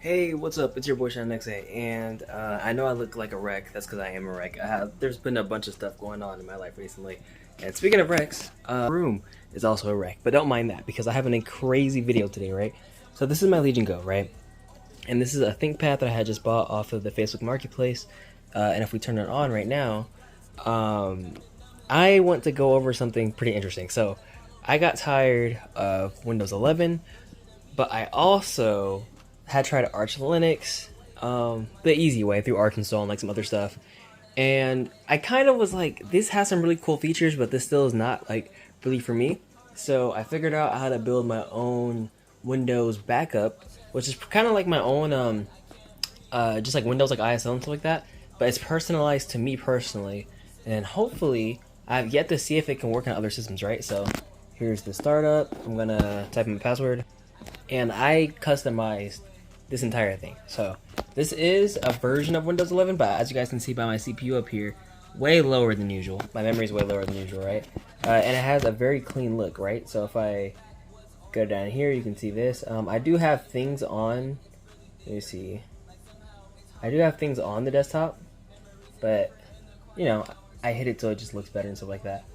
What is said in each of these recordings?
Hey, what's up? It's your boy SeanXA, and I know I look like a wreck. That's because I am a wreck. There's been a bunch of stuff going on in my life recently. And speaking of wrecks, room is also a wreck. But don't mind that because I have a crazy video today, right? So this is my Legion Go, right? And this is a ThinkPad that I had just bought off of the Facebook Marketplace. And if we turn it on right now, um, I want to go over something pretty interesting. So I got tired of Windows 11, but I also had tried Arch Linux, the easy way through Arch install and like some other stuff. And I kind of was like, this has some really cool features, but this still is not like really for me. So I figured out how to build my own Windows backup, which is kind of like my own, just like Windows like ISO and stuff like that. But it's personalized to me personally, and hopefully I've yet to see if it can work on other systems, right? So here's the startup. I'm gonna type in my password, and I customized this entire thing. So this is a version of Windows 11, but as you guys can see by my CPU up here, way lower than usual. My memory is way lower than usual, right? And it has a very clean look, right? So if I go down here, you can see this. I do have things on. Let me see. I do have things on the desktop, but you know, I hit it so it just looks better and stuff like that.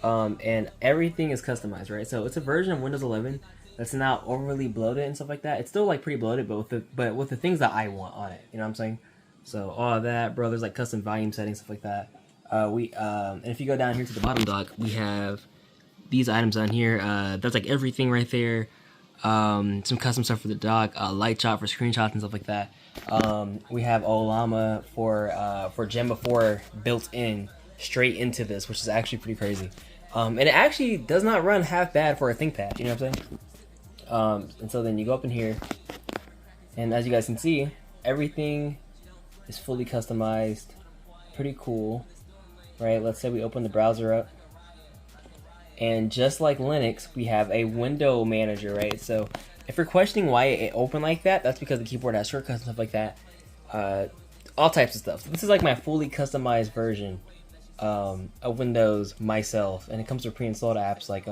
And everything is customized, right? So it's a version of Windows 11 that's not overly bloated and stuff like that. It's still like pretty bloated, but with the things that I want on it. You know what I'm saying? So all of that, bro. There's like custom volume settings, stuff like that. And if you go down here to the bottom dock, we have these items on here. That's like everything right there. Some custom stuff for the dock, light shot for screenshots and stuff like that. We have Olama for Gemma 4 built in straight into this, which is actually pretty crazy. And it actually does not run half bad for a ThinkPad. You know what I'm saying? And so then you go up in here, and as you guys can see, everything is fully customized. Pretty cool, right? Let's say we open the browser up, and just like Linux, we have a window manager, right? So if you're questioning why it opened like that, that's because the keyboard has shortcuts and stuff like that. All types of stuff. So this is like my fully customized version of Windows myself, and it comes with pre-installed apps like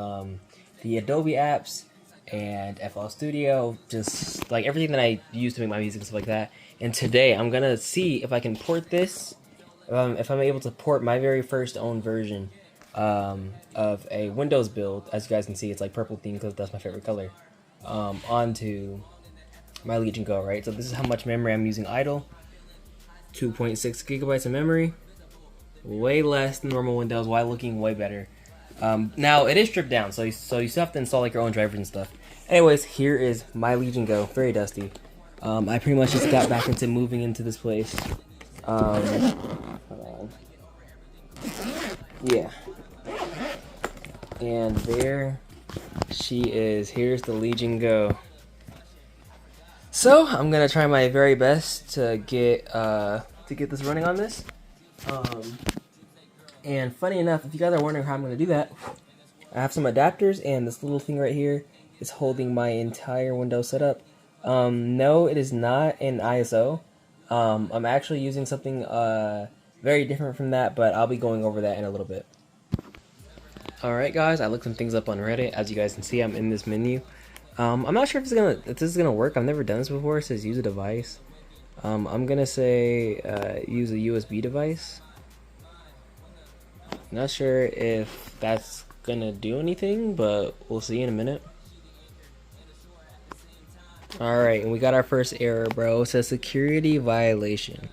the Adobe apps and FL Studio, just like everything that I use to make my music and stuff like that. And today I'm gonna see if I can port this, if I'm able to port my very first own version of a Windows build. As you guys can see, it's like purple theme because that's my favorite color, onto my Legion Go, right? So this is how much memory I'm using idle. 2.6 gigabytes of memory, way less than normal Windows, while looking way better. Now it is stripped down, so you still have to install like your own drivers and stuff. Anyways, here is my Legion Go, very dusty. I pretty much just got back into moving into this place. Yeah, and there she is. Here's the Legion Go. So I'm gonna try my very best to get this running on this. And funny enough, if you guys are wondering how I'm going to do that, I have some adapters, and this little thing right here is holding my entire Windows setup. No, it is not an ISO. I'm actually using something very different from that, but I'll be going over that in a little bit. Alright guys, I looked some things up on Reddit. As you guys can see, I'm in this menu. I'm not sure if this is gonna work. I've never done this before. It says use a device. I'm gonna say use a USB device. Not sure if that's gonna do anything, but we'll see in a minute. Alright, and we got our first error, bro. It says security violation.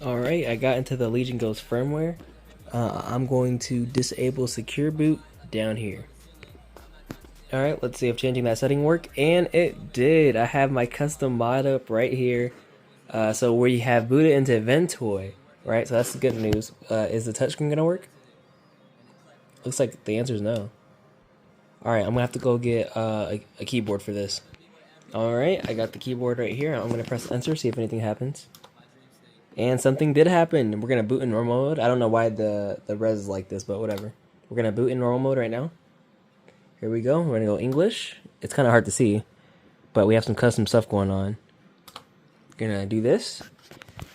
Alright, I got into the Legion Go's firmware. I'm going to disable secure boot down here. Alright, let's see if changing that setting worked, and it did. I have my custom mod up right here. So where you have booted into Ventoy, right? So that's the good news. Is the touchscreen gonna work? Looks like the answer is no. Alright, I'm gonna have to go get a keyboard for this. Alright, I got the keyboard right here. I'm gonna press enter, see if anything happens. And something did happen. We're gonna boot in normal mode. I don't know why the res is like this, but whatever. We're gonna boot in normal mode right now. Here we go. We're gonna go English. It's kind of hard to see, but we have some custom stuff going on. We're gonna do this.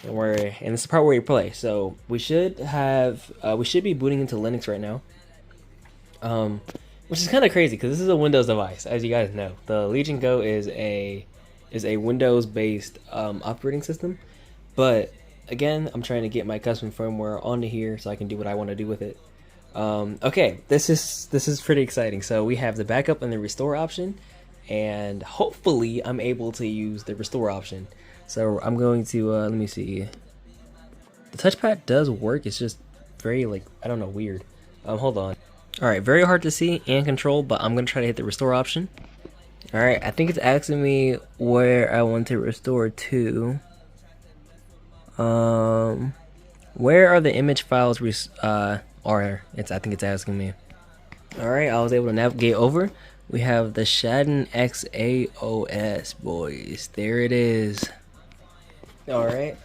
And this is the part where you play. So we should be booting into Linux right now. Which is kind of crazy because this is a Windows device, as you guys know. The Legion Go is a is a Windows-based operating system, but again, I'm trying to get my custom firmware onto here so I can do what I want to do with it. Okay, this is pretty exciting. So we have the backup and the restore option, and hopefully I'm able to use the restore option. So I'm going to let me see. The touchpad does work. It's just very, like, I don't know, weird. Hold on. All right, very hard to see and control, but I'm gonna try to hit the restore option. All right, I think it's asking me where I want to restore to. Where are the image files I think it's asking me. All right, I was able to navigate over. We have the Shadden XAOS, boys. There it is. All right.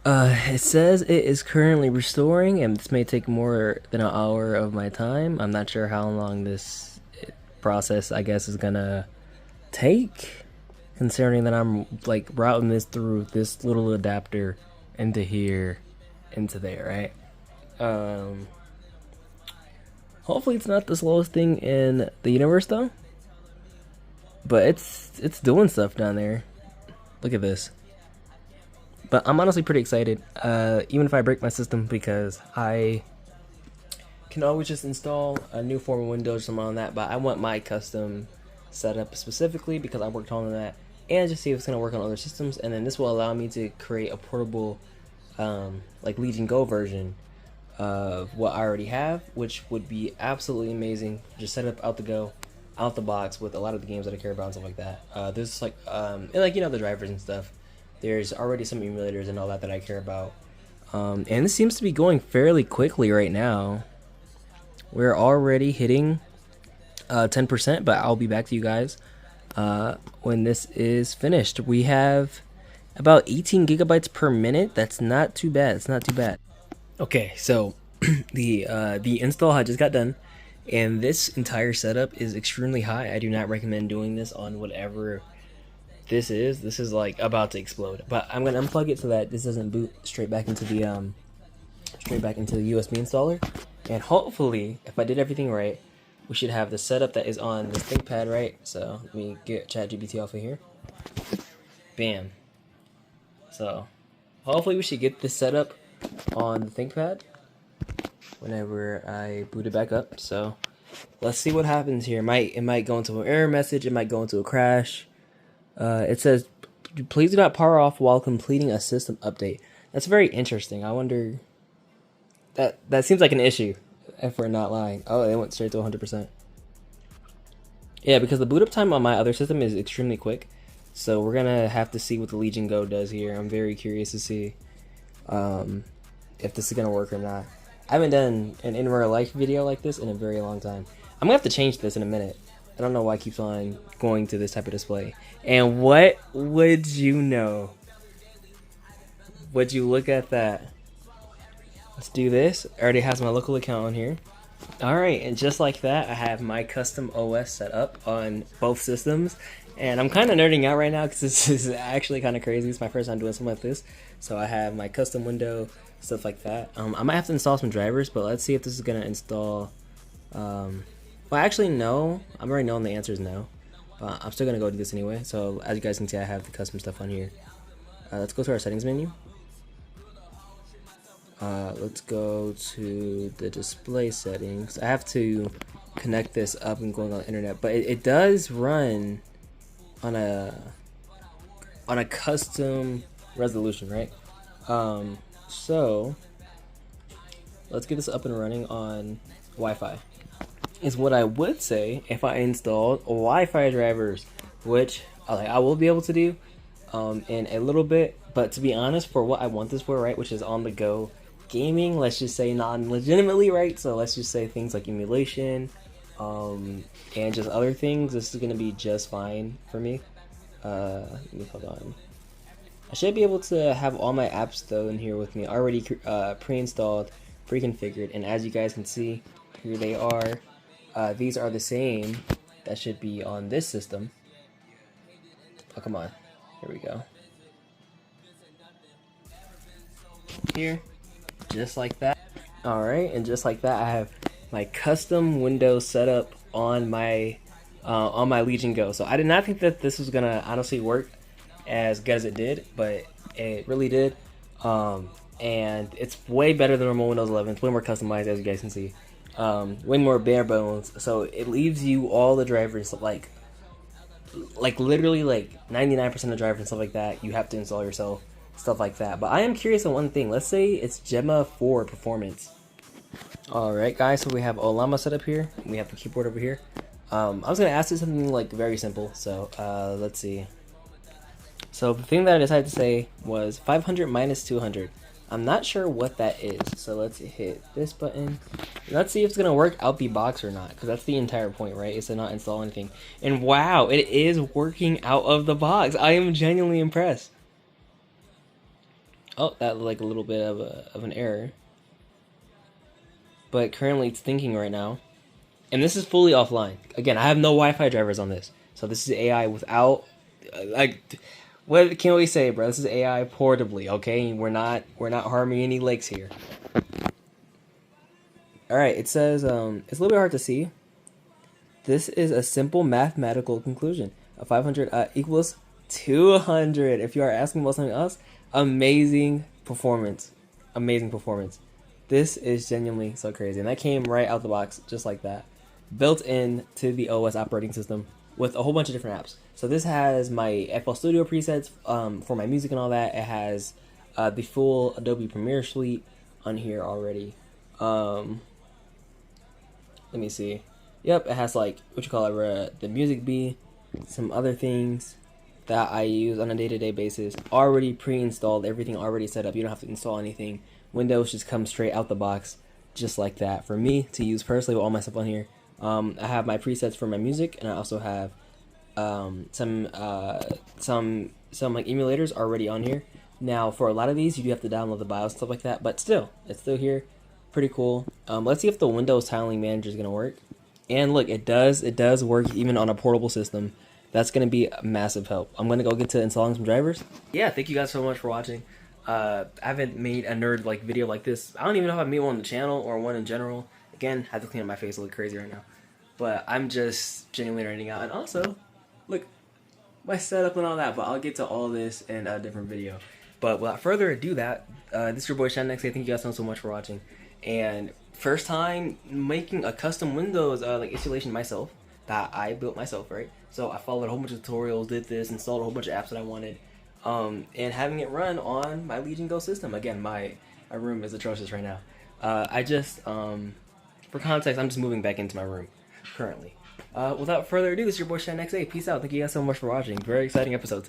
It says it is currently restoring, and this may take more than an hour of my time. I'm not sure how long this process, I guess, is gonna take, considering that I'm like routing this through this little adapter into here, into there, right? Hopefully it's not the slowest thing in the universe though, but it's doing stuff down there. Look at this. But I'm honestly pretty excited, even if I break my system, because I can always just install a new form of Windows or something on that. But I want my custom setup specifically because I worked on that, and just see if it's going to work on other systems. And then this will allow me to create a portable like Legion Go version of what I already have, which would be absolutely amazing. Just set up out the box with a lot of the games that I care about and stuff like that. There's like and like, you know, the drivers and stuff. There's already some emulators and all that I care about. And this seems to be going fairly quickly right now. We're already hitting 10%, but I'll be back to you guys when this is finished. We have about 18 gigabytes per minute. That's not too bad. It's not too bad. Okay, so the install had just got done, and this entire setup is extremely high. I do not recommend doing this on whatever this is like about to explode, but I'm gonna unplug it so that this doesn't boot straight back into the USB installer. And hopefully, if I did everything right, we should have the setup that is on this ThinkPad, right? So let me get ChatGPT off of here. Bam. So hopefully we should get this setup on the ThinkPad whenever I boot it back up. So let's see what happens here. It might go into an error message. It might go into a crash. It says, please do not power off while completing a system update. That's very interesting. I wonder, that seems like an issue, if we're not lying. Oh, it went straight to 100%. Yeah, because the boot up time on my other system is extremely quick. So we're going to have to see what the Legion Go does here. I'm very curious to see if this is going to work or not. I haven't done an in real life video like this in a very long time. I'm going to have to change this in a minute. I don't know why it keeps on going to this type of display. And what would you know? Would you look at that? Let's do this. I already has my local account on here. Alright, and just like that, I have my custom OS set up on both systems. And I'm kind of nerding out right now because this is actually kind of crazy. It's my first time doing something like this. So I have my custom window, stuff like that. I might have to install some drivers, but let's see if this is going to install... well, actually, no. I'm already knowing the answer is no. I'm still going to go do this anyway. So, as you guys can see, I have the custom stuff on here. Let's go to our settings menu. Let's go to the display settings. I have to connect this up and going on the internet. But it does run on a custom resolution, right? So, let's get this up and running on Wi-Fi. Is what I would say if I installed Wi-Fi drivers, which I will be able to do in a little bit. But to be honest, for what I want this for, right, which is on the go gaming, let's just say non-legitimately, right? So let's just say things like emulation and just other things. This is gonna be just fine for me. Let me hold on. I should be able to have all my apps though in here with me already pre-installed, pre-configured, and as you guys can see, here they are. These are the same that should be on this system. Oh, come on. Here we go. Here. Just like that. Alright, and just like that, I have my custom Windows setup on my on my Legion Go. So I did not think that this was gonna honestly work as good as it did, but it really did. And it's way better than normal Windows 11. It's way more customized, as you guys can see. Way more bare bones. So it leaves you all the drivers like literally like 99% of drivers and stuff like that you have to install yourself, stuff like that. But I am curious on one thing. Let's say it's Gemma 4 performance. Alright guys, so we have Ollama set up here. We have the keyboard over here. I was gonna ask you something like very simple, so let's see. So the thing that I decided to say was 500 minus 200. I'm not sure what that is, so let's hit this button. Let's see if it's gonna work out the box or not, because that's the entire point, right? Is to not install anything. And wow, it is working out of the box. I am genuinely impressed. Oh, that looked like a little bit of an error. But currently it's thinking right now. And this is fully offline. Again, I have no Wi-Fi drivers on this. So this is AI without, like, what can we say, bro? This is AI portably, okay? We're not harming any legs here. Alright, it says, it's a little bit hard to see. This is a simple mathematical conclusion. A 500 equals 200. If you are asking about something else, amazing performance. Amazing performance. This is genuinely so crazy. And that came right out the box, just like that. Built in to the OS operating system with a whole bunch of different apps. So this has my FL Studio presets for my music and all that. It has the full Adobe Premiere suite on here already. Let me see. Yep, it has like, what you call it, the Music Bee, some other things that I use on a day-to-day basis. Already pre-installed, everything already set up. You don't have to install anything. Windows just comes straight out the box, just like that. For me to use personally with all my stuff on here. I have my presets for my music, and I also have some like emulators already on here. Now, for a lot of these, you do have to download the BIOS and stuff like that, but still, it's still here. Pretty cool. Let's see if the Windows Tiling Manager is gonna work. And look, it does work even on a portable system. That's gonna be a massive help. I'm gonna go get to installing some drivers. Yeah, thank you guys so much for watching. I haven't made a nerd like video like this. I don't even know if I've made one on the channel or one in general. Again, I have to clean up my face, I look crazy right now. But I'm just genuinely nerding out. And also, look, my setup and all that. But I'll get to all this in a different video. But without further ado, this is your boy ShineNXA. Thank you guys so much for watching. And first time making a custom Windows like installation myself that I built myself, right? So I followed a whole bunch of tutorials, did this, installed a whole bunch of apps that I wanted. And having it run on my Legion Go system. Again, my room is atrocious right now. For context, I'm just moving back into my room currently. Without further ado, this is your boy ShineNXA. Peace out. Thank you guys so much for watching. Very exciting episode today.